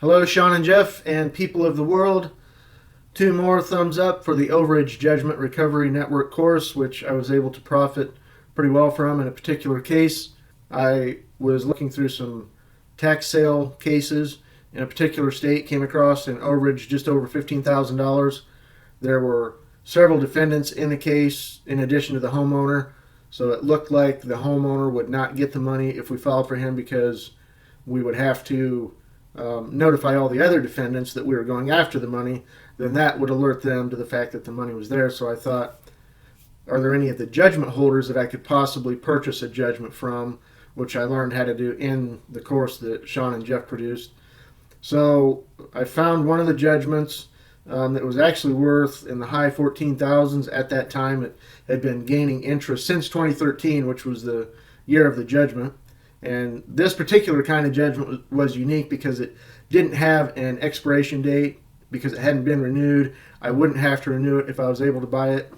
Hello, Sean and Jeff, and people of the world. Two more thumbs up for the Overage Judgment Recovery Network course, which I was able to profit pretty well from in a particular case. I was looking through some tax sale cases in a particular state, came across an overage just over $15,000. There were several defendants in the case in addition to the homeowner, so it looked like the homeowner would not get the money if we filed for him because we would have to notify all the other defendants that we were going after the money. Then that would alert them to the fact that the money was there. So I thought, are there any of the judgment holders that I could possibly purchase a judgment from, which I learned how to do in the course that Sean and Jeff produced. So I found one of the judgments that was actually worth in the high 14,000s at that time. It had been gaining interest since 2013, which was the year of the judgment. And this particular kind of judgment was unique because it didn't have an expiration date because it hadn't been renewed. I wouldn't have to renew it if I was able to buy it.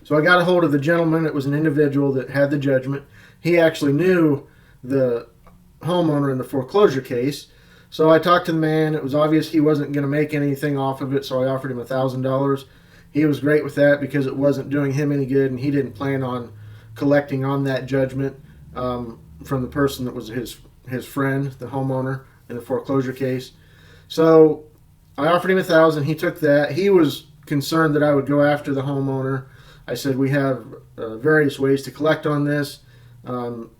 So I got a hold of the gentleman. It was an individual that had the judgment. He actually knew the homeowner in the foreclosure case. So I talked to the man. It was obvious he wasn't going to make anything off of it, so I offered him $1,000. He was great with that because it wasn't doing him any good, and he didn't plan on collecting on that judgment from the person that was his friend, the homeowner in the foreclosure case. So I offered him $1,000. He took that. He was concerned that I would go after the homeowner. I said we have various ways to collect on this. None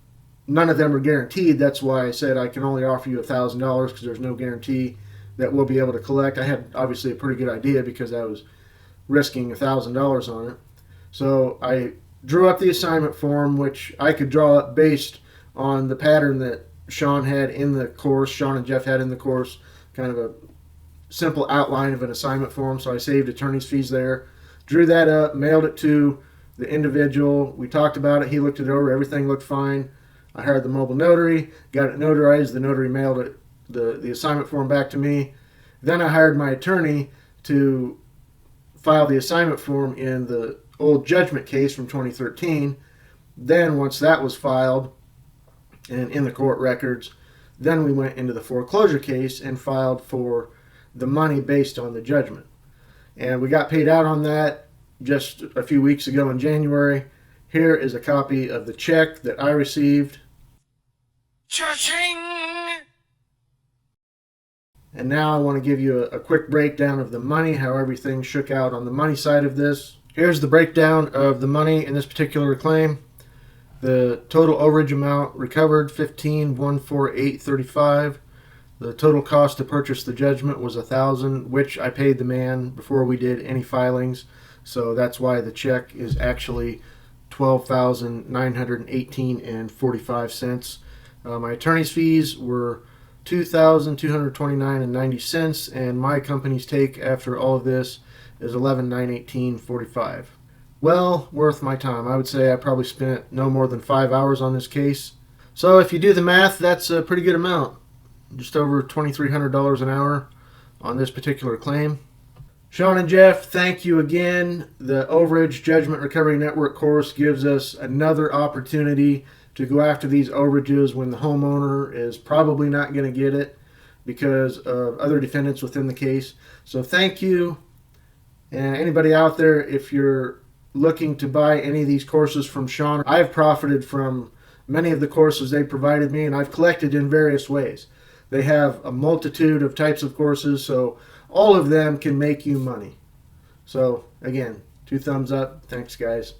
of them are guaranteed. That's why I said I can only offer you $1,000 because there's no guarantee that we'll be able to collect. I had obviously a pretty good idea because I was risking $1,000 on it. So I drew up the assignment form, which I could draw up based on the pattern that Sean had in the course, Sean and Jeff had in the course, kind of a simple outline of an assignment form. So I saved attorney's fees there, drew that up, mailed it to the individual. We talked about it. He looked it over. Everything looked fine. I hired the mobile notary, got it notarized. The notary mailed it, the assignment form back to me. Then I hired my attorney to file the assignment form in the old judgment case from 2013. Then once that was filed and in the court records, then we went into the foreclosure case and filed for the money based on the judgment. And we got paid out on that just a few weeks ago in January. Here is a copy of the check that I received. Cha-ching! And now I want to give you a quick breakdown of the money, how everything shook out on the money side of this. Here's the breakdown of the money in this particular claim. The total overage amount recovered $15,148.35. The total cost to purchase the judgment was $1,000, which I paid the man before we did any filings. So that's why the check is actually $12,918.45. My attorney's fees were $2,229.90, and my company's take after all of this is $11,918.45. Well, worth my time. I would say I probably spent no more than 5 hours on this case. So if you do the math, that's a pretty good amount. Just over $2,300 an hour on this particular claim. Sean and Jeff, thank you again. The Overage Judgment Recovery Network course gives us another opportunity to go after these overages when the homeowner is probably not going to get it because of other defendants within the case. So thank you. And anybody out there, if you're looking to buy any of these courses from Sean, I've profited from many of the courses they provided me, and I've collected in various ways. They have a multitude of types of courses, so all of them can make you money. So again, 2 thumbs up. Thanks, guys.